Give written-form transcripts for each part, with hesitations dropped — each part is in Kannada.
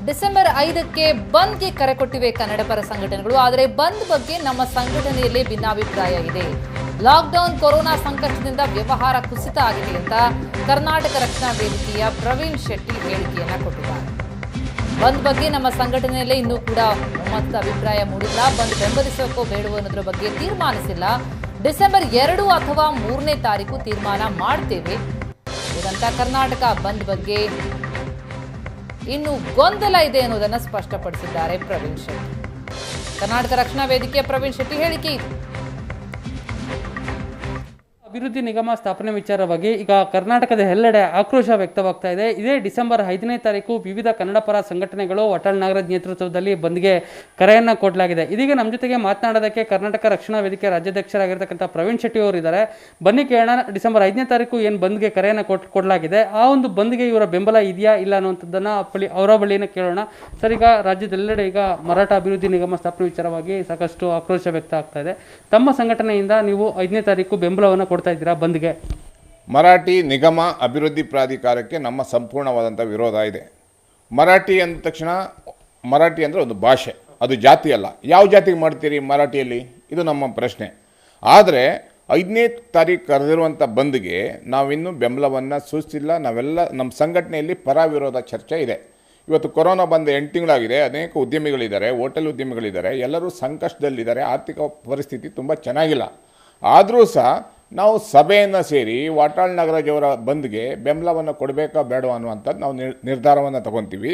ಡಿಸೆಂಬರ್ 5ಕ್ಕೆ ಬಂದ್ಗೆ ಕರೆ ಕೊಟ್ಟಿವೆ ಕನ್ನಡ ಪರ ಸಂಘಟನೆಗಳು. ಆದರೆ ಬಂದ್ ಬಗ್ಗೆ ನಮ್ಮ ಸಂಘಟನೆಯಲ್ಲಿ ಭಿನ್ನಾಭಿಪ್ರಾಯ ಇದೆ. ಲಾಕ್ಡೌನ್, ಕೊರೋನಾ ಸಂಕಷ್ಟದಿಂದ ವ್ಯವಹಾರ ಕುಸಿತ ಆಗಿದೆ ಅಂತ ಕರ್ನಾಟಕ ರಕ್ಷಣಾ ವೇದಿಕೆಯ ಪ್ರವೀಣ್ ಶೆಟ್ಟಿ ಹೇಳಿಕೆಯನ್ನ ಕೊಟ್ಟಿದ್ದಾರೆ. ಬಂದ್ ಬಗ್ಗೆ ನಮ್ಮ ಸಂಘಟನೆಯಲ್ಲೇ ಇನ್ನೂ ಕೂಡ ಒಮ್ಮತದ ಅಭಿಪ್ರಾಯ ಮೂಡಿಲ್ಲ. ಬಂದ್ ಬೆಂಬಲಿಸೋಕೋ ಬೇಡವೋ ಅನ್ನೋದ್ರ ಬಗ್ಗೆ ತೀರ್ಮಾನಿಸಿಲ್ಲ. ಡಿಸೆಂಬರ್ 2 ಅಥವಾ 3ನೇ ತಾರೀಕು ತೀರ್ಮಾನ ಮಾಡ್ತೇವೆ ಇದಂತ ಕರ್ನಾಟಕ ಬಂದ್ ಬಗ್ಗೆ ಇನ್ನು ಗೊಂದಲ ಇದೆ ಅನ್ನೋದನ್ನು ಸ್ಪಷ್ಟಪಡಿಸಿದ್ದಾರೆ ಪ್ರವೀಣ್ ಶೆಟ್ಟಿ. ಕರ್ನಾಟಕ ರಕ್ಷಣಾ ವೇದಿಕೆಯ ಪ್ರವೀಣ್ ಶೆಟ್ಟಿ ಹೇಳಿಕೆ ಇದು. ಅಭಿವೃದ್ಧಿ ನಿಗಮ ಸ್ಥಾಪನೆ ವಿಚಾರವಾಗಿ ಈಗ ಕರ್ನಾಟಕದ ಎಲ್ಲೆಡೆ ಆಕ್ರೋಶ ವ್ಯಕ್ತವಾಗ್ತಾ ಇದೆ. ಇದೇ ಡಿಸೆಂಬರ್ 5ನೇ ತಾರೀಕು ವಿವಿಧ ಕನ್ನಡ ಪರ ಸಂಘಟನೆಗಳು ವಾಟಾಳ್ ನಾಗರಾಜ್ ನೇತೃತ್ವದಲ್ಲಿ ಬಂದ್ಗೆ ಕರೆಯನ್ನು ಕೊಡಲಾಗಿದೆ. ಇದೀಗ ನಮ್ಮ ಜೊತೆಗೆ ಮಾತನಾಡೋದಕ್ಕೆ ಕರ್ನಾಟಕ ರಕ್ಷಣಾ ವೇದಿಕೆ ರಾಜ್ಯಾಧ್ಯಕ್ಷರಾಗಿರ್ತಕ್ಕಂಥ ಪ್ರವೀಣ್ ಶೆಟ್ಟಿ ಅವರು ಇದ್ದಾರೆ. ಬನ್ನಿ ಕೇಳೋಣ, ಡಿಸೆಂಬರ್ 5ನೇ ತಾರೀಕು ಏನು ಬಂದ್ಗೆ ಕರೆಯನ್ನು ಕೊಡಲಾಗಿದೆ, ಆ ಒಂದು ಬಂದ್ಗೆ ಇವರ ಬೆಂಬಲ ಇದೆಯಾ ಇಲ್ಲ ಅನ್ನುವಂಥದ್ದನ್ನು ಅವರ ಬಳಿನ ಕೇಳೋಣ. ಸರ್, ಈಗ ರಾಜ್ಯದೆಲ್ಲೆಡೆ ಈಗ ಮರಾಠ ಅಭಿವೃದ್ಧಿ ನಿಗಮ ಸ್ಥಾಪನೆ ವಿಚಾರವಾಗಿ ಸಾಕಷ್ಟು ಆಕ್ರೋಶ ವ್ಯಕ್ತ ಆಗ್ತಾ ಇದೆ. ತಮ್ಮ ಸಂಘಟನೆಯಿಂದ ನೀವು 5ನೇ ತಾರೀಕು ಬೆಂಬಲವನ್ನು ಕೊಡ್ತಾ ಇದ್ದೀರಾ ಬಂದ್ಗೆ? ಮರಾಠಿ ನಿಗಮ ಅಭಿವೃದ್ಧಿ ಪ್ರಾಧಿಕಾರಕ್ಕೆ ನಮ್ಮ ಸಂಪೂರ್ಣವಾದಂಥ ವಿರೋಧ ಇದೆ. ಮರಾಠಿ ಅಂದ ತಕ್ಷಣ ಮರಾಠಿ ಅಂದರೆ ಒಂದು ಭಾಷೆ, ಅದು ಜಾತಿ ಅಲ್ಲ. ಯಾವ ಜಾತಿಗೆ ಮಾಡ್ತೀರಿ ಮರಾಠಿಯಲ್ಲಿ? ಇದು ನಮ್ಮ ಪ್ರಶ್ನೆ. ಆದರೆ 5ನೇ ತಾರೀಕು ಕರೆದಿರುವಂಥ ಬಂದ್ಗೆ ನಾವಿನ್ನೂ ಬೆಂಬಲವನ್ನು ಸೂಚಿಸಿಲ್ಲ. ನಾವೆಲ್ಲ ನಮ್ಮ ಸಂಘಟನೆಯಲ್ಲಿ ಪರ ವಿರೋಧ ಚರ್ಚೆ ಇದೆ. ಇವತ್ತು ಕೊರೋನಾ ಬಂದು 8 ತಿಂಗಳಾಗಿದೆ. ಅನೇಕ ಉದ್ಯಮಿಗಳಿದ್ದಾರೆ, ಹೋಟೆಲ್ ಉದ್ಯಮಿಗಳಿದ್ದಾರೆ, ಎಲ್ಲರೂ ಸಂಕಷ್ಟದಲ್ಲಿದ್ದಾರೆ. ಆರ್ಥಿಕ ಪರಿಸ್ಥಿತಿ ತುಂಬ ಚೆನ್ನಾಗಿಲ್ಲ. ಆದರೂ ಸಹ ನಾವು ಸಭೆಯನ್ನು ಸೇರಿ ವಾಟಾಳ್ ನಾಗರಾಜ್ ಅವರ ಬಂದ್ಗೆ ಬೆಂಬಲವನ್ನು ಕೊಡಬೇಕಾ ಬೇಡವಾ ಅನ್ನುವಂಥದ್ದು ನಾವು ನಿರ್ಧಾರವನ್ನು ತಗೊತೀವಿ.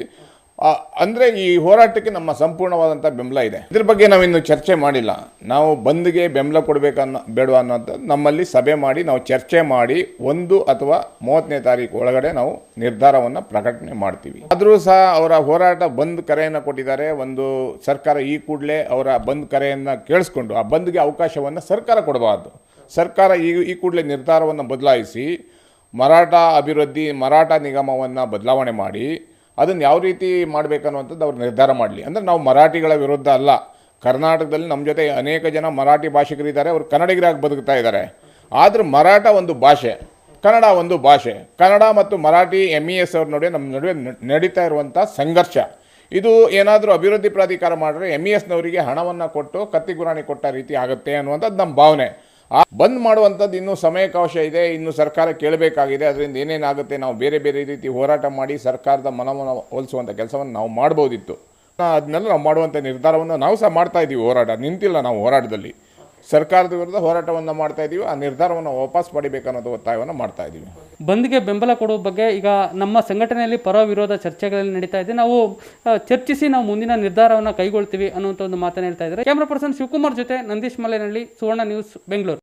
ಅಂದರೆ ಈ ಹೋರಾಟಕ್ಕೆ ನಮ್ಮ ಸಂಪೂರ್ಣವಾದಂಥ ಬೆಂಬಲ ಇದೆ. ಇದ್ರ ಬಗ್ಗೆ ನಾವಿನ್ನು ಚರ್ಚೆ ಮಾಡಿಲ್ಲ. ನಾವು ಬಂದ್ಗೆ ಬೆಂಬಲ ಕೊಡಬೇಕನ್ನೋ ಬೇಡವಾ ಅನ್ನೋಂಥದ್ದು ನಮ್ಮಲ್ಲಿ ಸಭೆ ಮಾಡಿ ನಾವು ಚರ್ಚೆ ಮಾಡಿ 1 ಅಥವಾ 30ನೇ ತಾರೀಕು ಒಳಗಡೆ ನಾವು ನಿರ್ಧಾರವನ್ನು ಪ್ರಕಟಣೆ ಮಾಡ್ತೀವಿ. ಆದರೂ ಸಹ ಅವರ ಹೋರಾಟ ಬಂದ್ ಕರೆಯನ್ನು ಕೊಟ್ಟಿದ್ದಾರೆ. ಒಂದು ಸರ್ಕಾರ ಈ ಕೂಡಲೇ ಅವರ ಬಂದ್ ಕರೆಯನ್ನು ಕೇಳಿಸ್ಕೊಂಡು ಆ ಬಂದ್ಗೆ ಅವಕಾಶವನ್ನು ಸರ್ಕಾರ ಕೊಡಬಾರ್ದು. ಸರ್ಕಾರ ಈ ಕೂಡಲೇ ನಿರ್ಧಾರವನ್ನು ಬದಲಾಯಿಸಿ ಮರಾಠ ನಿಗಮವನ್ನು ಬದಲಾವಣೆ ಮಾಡಿ ಅದನ್ನು ಯಾವ ರೀತಿ ಮಾಡಬೇಕನ್ನುವಂಥದ್ದು ಅವ್ರು ನಿರ್ಧಾರ ಮಾಡಲಿ. ಅಂದರೆ ನಾವು ಮರಾಠಿಗಳ ವಿರುದ್ಧ ಅಲ್ಲ. ಕರ್ನಾಟಕದಲ್ಲಿ ನಮ್ಮ ಜೊತೆ ಅನೇಕ ಜನ ಮರಾಠಿ ಭಾಷಿಕರಿದ್ದಾರೆ, ಅವರು ಕನ್ನಡಿಗರಾಗಿ ಬದುಕ್ತಾ ಇದ್ದಾರೆ. ಆದರೆ ಮರಾಠ ಒಂದು ಭಾಷೆ, ಕನ್ನಡ ಒಂದು ಭಾಷೆ. ಕನ್ನಡ ಮತ್ತು ಮರಾಠಿ MES ಅವ್ರ ನಡುವೆ ನಡೀತಾ ಇರುವಂಥ ಸಂಘರ್ಷ. ಇದು ಏನಾದರೂ ಅಭಿವೃದ್ಧಿ ಪ್ರಾಧಿಕಾರ ಮಾಡಿದ್ರೆ MESನವರಿಗೆ ಹಣವನ್ನು ಕೊಟ್ಟು ಕತ್ತಿಗುರಾಣಿ ಕೊಟ್ಟ ರೀತಿ ಆಗುತ್ತೆ ಅನ್ನುವಂಥದ್ದು ನಮ್ಮ ಭಾವನೆ. ಬಂದ್ ಮಾಡುವಂಥದ್ದು ಇನ್ನೂ ಸಮಯಾವಕಾಶ ಇದೆ. ಇನ್ನು ಸರ್ಕಾರ ಕೇಳಬೇಕಾಗಿದೆ. ಅದರಿಂದ ಏನೇನಾಗುತ್ತೆ ನಾವು ಬೇರೆ ಬೇರೆ ರೀತಿ ಹೋರಾಟ ಮಾಡಿ ಸರ್ಕಾರದ ಮನವನ್ನು ಹೋಲಿಸುವಂಥ ಕೆಲಸವನ್ನು ನಾವು ಮಾಡ್ಬೋದಿತ್ತು. ಅದನ್ನೆಲ್ಲ ನಾವು ಮಾಡುವಂಥ ನಿರ್ಧಾರವನ್ನು ನಾವು ಸಹ ಮಾಡ್ತಾ ಇದ್ದೀವಿ. ಹೋರಾಟ ನಿಂತಿಲ್ಲ. ನಾವು ಹೋರಾಟದಲ್ಲಿ ಸರ್ಕಾರದ ವಿರುದ್ಧ ಹೋರಾಟವನ್ನು ಮಾಡ್ತಾ ಇದ್ದೀವಿ. ಆ ನಿರ್ಧಾರವನ್ನು ವಾಪಸ್ ಪಡಿಬೇಕನ್ನೋದು ಒತ್ತಾಯವನ್ನು ಮಾಡ್ತಾ ಇದ್ದೀವಿ. ಬಂದ್ಗೆ ಬೆಂಬಲ ಕೊಡುವ ಬಗ್ಗೆ ಈಗ ನಮ್ಮ ಸಂಘಟನೆಯಲ್ಲಿ ಪರ ವಿರೋಧ ಚರ್ಚೆಗಳಲ್ಲಿ ನಡೀತಾ ಇದೆ. ನಾವು ಚರ್ಚಿಸಿ ನಾವು ಮುಂದಿನ ನಿರ್ಧಾರವನ್ನು ಕೈಗೊಳ್ತೀವಿ ಅನ್ನುವಂಥ ಒಂದು ಮಾತನ್ನು ಹೇಳ್ತಾ ಇದ್ದಾರೆ. ಕ್ಯಾಮ್ರಾ ಪರ್ಸನ್ ಶಿವಕುಮಾರ್ ಜೊತೆ ನಂದೀಶ್ ಮಲೆನಹಳ್ಳಿ, ಸುವರ್ಣ ನ್ಯೂಸ್, ಬೆಂಗಳೂರು.